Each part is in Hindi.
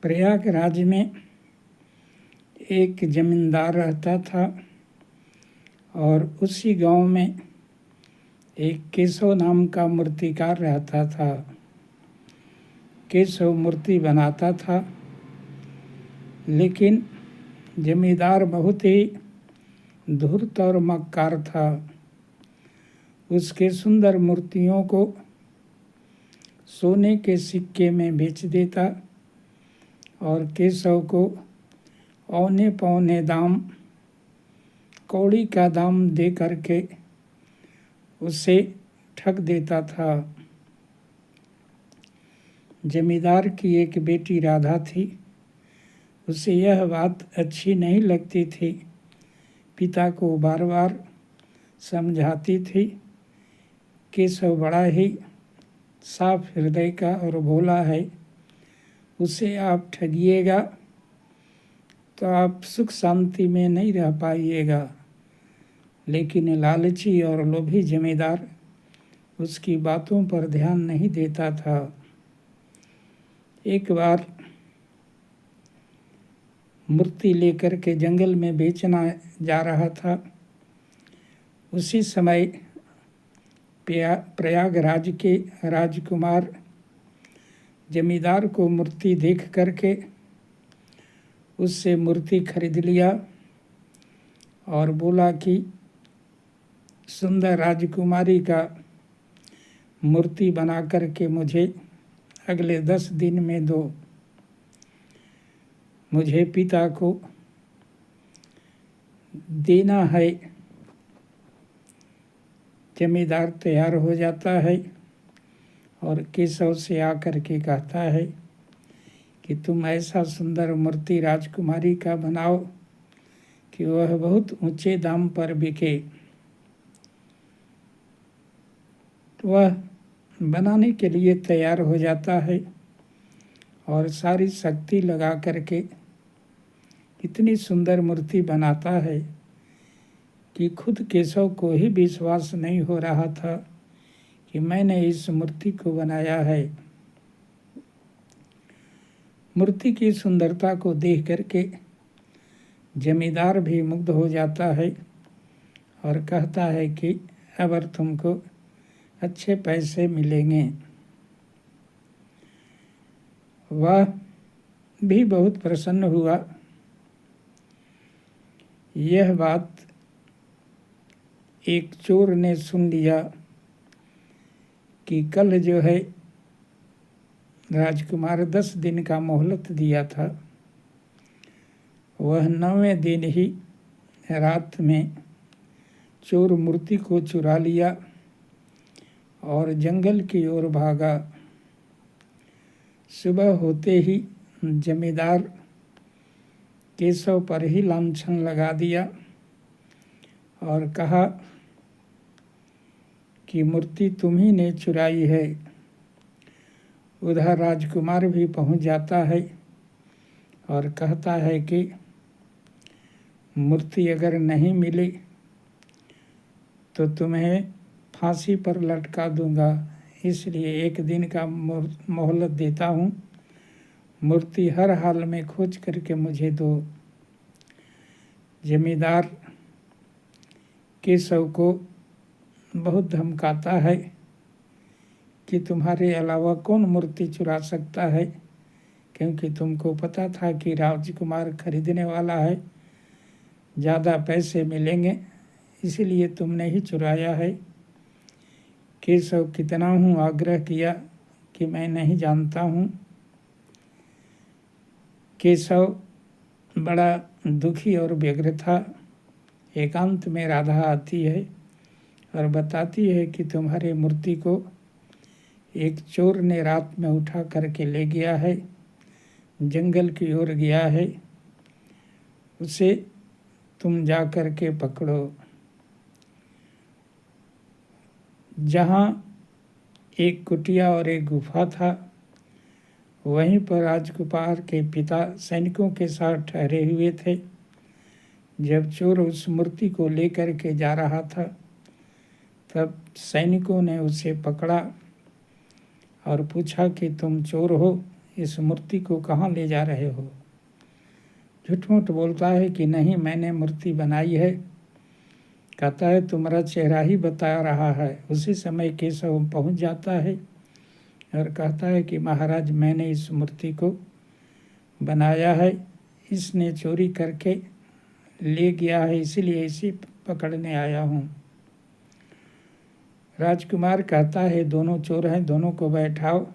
प्रयागराज में एक जमींदार रहता था और उसी गांव में एक केशव नाम का मूर्तिकार रहता था। केशव मूर्ति बनाता था, लेकिन जमींदार बहुत ही धूर्त और मक्कार था। उसके सुंदर मूर्तियों को सोने के सिक्के में बेच देता और केशव को औने पौने दाम, कौड़ी का दाम दे करके उसे ठग देता था। जमींदार की एक बेटी राधा थी। उसे यह बात अच्छी नहीं लगती थी। पिता को बार बार समझाती थी। केशव बड़ा ही साफ हृदय का और भोला है, उसे आप ठगिएगा तो आप सुख शांति में नहीं रह पाइएगा। लेकिन लालची और लोभी जमींदार उसकी बातों पर ध्यान नहीं देता था। एक बार मूर्ति लेकर के जंगल में बेचना जा रहा था। उसी समय प्रयागराज के राजकुमार जमींदार को मूर्ति देख करके उससे मूर्ति खरीद लिया और बोला कि सुंदर राजकुमारी का मूर्ति बना करके मुझे अगले 10 दिन में दो। मुझे पिता को देना है। जमींदार तैयार हो जाता है और केशव से आकर के कहता है कि तुम ऐसा सुंदर मूर्ति राजकुमारी का बनाओ कि वह बहुत ऊंचे दाम पर बिके। वह बनाने के लिए तैयार हो जाता है और सारी शक्ति लगा करके इतनी सुंदर मूर्ति बनाता है कि खुद केशव को ही विश्वास नहीं हो रहा था कि मैंने इस मूर्ति को बनाया है। मूर्ति की सुंदरता को देख करके जमींदार भी मुग्ध हो जाता है और कहता है कि अब तुमको अच्छे पैसे मिलेंगे। वह भी बहुत प्रसन्न हुआ। यह बात एक चोर ने सुन लिया कि कल जो है राजकुमार 10 दिन का मोहलत दिया था, वह 9वें दिन ही रात में चोर मूर्ति को चुरा लिया और जंगल की ओर भागा। सुबह होते ही जमींदार केशव पर ही लांछन लगा दिया और कहा कि मूर्ति तुम्ही ने चुराई है। उधर राजकुमार भी पहुंच जाता है और कहता है कि मूर्ति अगर नहीं मिली तो तुम्हें फांसी पर लटका दूंगा, इसलिए 1 दिन का मोहलत देता हूँ। मूर्ति हर हाल में खोज करके मुझे दो। जमींदार केशव को बहुत धमकाता है कि तुम्हारे अलावा कौन मूर्ति चुरा सकता है, क्योंकि तुमको पता था कि राजकुमार खरीदने वाला है, ज़्यादा पैसे मिलेंगे, इसलिए तुमने ही चुराया है। केशव कितना हूँ आग्रह किया कि मैं नहीं जानता हूँ। केशव बड़ा दुखी और व्यग्र था। एकांत में राधा आती है और बताती है कि तुम्हारे मूर्ति को एक चोर ने रात में उठा करके ले गया है, जंगल की ओर गया है, उसे तुम जा कर के पकड़ो। जहाँ एक कुटिया और एक गुफा था, वहीं पर राजकुमार के पिता सैनिकों के साथ ठहरे हुए थे। जब चोर उस मूर्ति को लेकर के जा रहा था, तब सैनिकों ने उसे पकड़ा और पूछा कि तुम चोर हो, इस मूर्ति को कहाँ ले जा रहे हो? झूठ मूठ बोलता है कि नहीं, मैंने मूर्ति बनाई है। कहता है तुम्हारा चेहरा ही बता रहा है। उसी समय केशव पहुंच जाता है और कहता है कि महाराज, मैंने इस मूर्ति को बनाया है, इसने चोरी करके ले गया है, इसीलिए इसे पकड़ने आया हूँ। राजकुमार कहता है दोनों चोर हैं, दोनों को बैठाओ।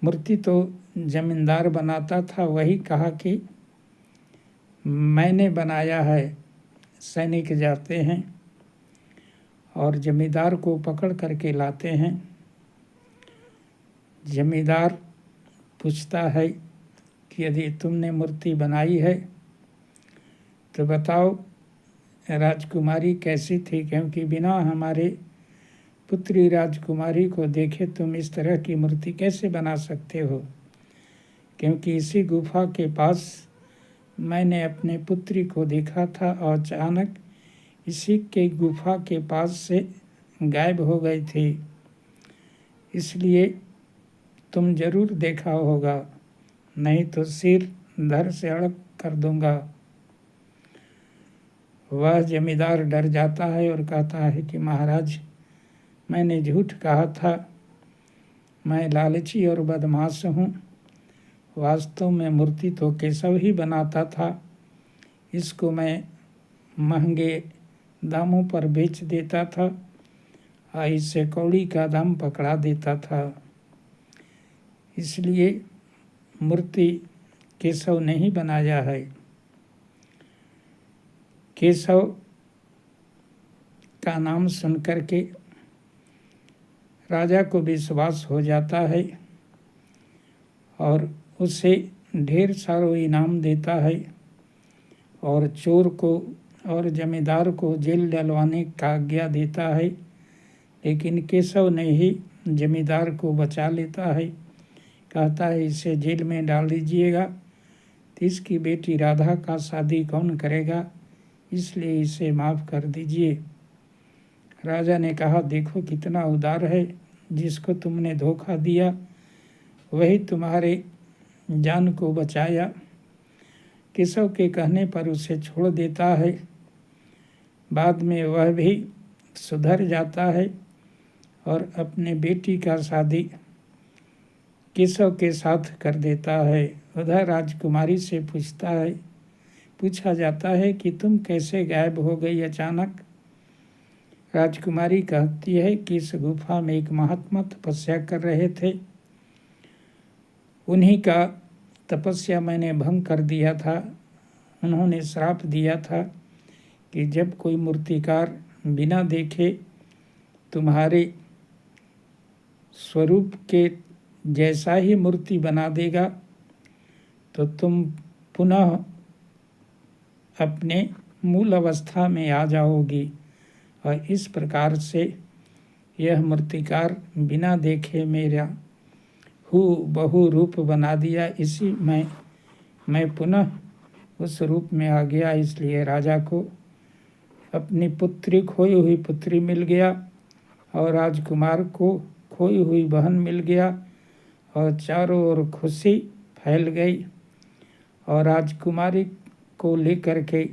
मूर्ति तो जमींदार बनाता था, वही कहा कि मैंने बनाया है। सैनिक जाते हैं और जमींदार को पकड़ करके लाते हैं। जमींदार पूछता है कि यदि तुमने मूर्ति बनाई है तो बताओ राजकुमारी कैसी थी, क्योंकि बिना हमारे पुत्री राजकुमारी को देखे तुम इस तरह की मूर्ति कैसे बना सकते हो? क्योंकि इसी गुफा के पास मैंने अपने पुत्री को देखा था और अचानक इसी के गुफा के पास से गायब हो गई थी, इसलिए तुम जरूर देखा होगा, नहीं तो सिर धड़ से अलग कर दूंगा। वह जमींदार डर जाता है और कहता है कि महाराज, मैंने झूठ कहा था, मैं लालची और बदमाश हूँ। वास्तव में मूर्ति तो केशव ही बनाता था। इसको मैं महंगे दामों पर बेच देता था और इससे कौड़ी का दाम पकड़ा देता था। इसलिए मूर्ति केशव ने ही बनाया है। केशव का नाम सुनकर के राजा को विश्वास हो जाता है और उसे ढेर सारा इनाम देता है और चोर को और जमींदार को जेल डलवाने का आज्ञा देता है। लेकिन केशव ने ही जमींदार को बचा लेता है। कहता है इसे जेल में डाल दीजिएगा तो इसकी बेटी राधा का शादी कौन करेगा, इसलिए इसे माफ़ कर दीजिए। राजा ने कहा देखो कितना उदार है, जिसको तुमने धोखा दिया वही तुम्हारे जान को बचाया। केशव के कहने पर उसे छोड़ देता है। बाद में वह भी सुधर जाता है और अपने बेटी का शादी केशव के साथ कर देता है। उधर राजकुमारी से पूछा जाता है कि तुम कैसे गायब हो गई अचानक? राजकुमारी कहती है कि इस गुफा में एक महात्मा तपस्या कर रहे थे, उन्हीं का तपस्या मैंने भंग कर दिया था। उन्होंने श्राप दिया था कि जब कोई मूर्तिकार बिना देखे तुम्हारे स्वरूप के जैसा ही मूर्ति बना देगा तो तुम पुनः अपने मूल अवस्था में आ जाओगी। और इस प्रकार से यह मूर्तिकार बिना देखे मेरा बहु रूप बना दिया। इसी में मैं पुनः उस रूप में आ गया, इसलिए राजा को अपनी पुत्री खोई हुई पुत्री मिल गया और राजकुमार को खोई हुई बहन मिल गया और चारों ओर खुशी फैल गई। और राजकुमारी को लेकर के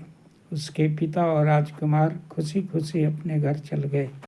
उसके पिता और राजकुमार खुशी खुशी अपने घर चल गए।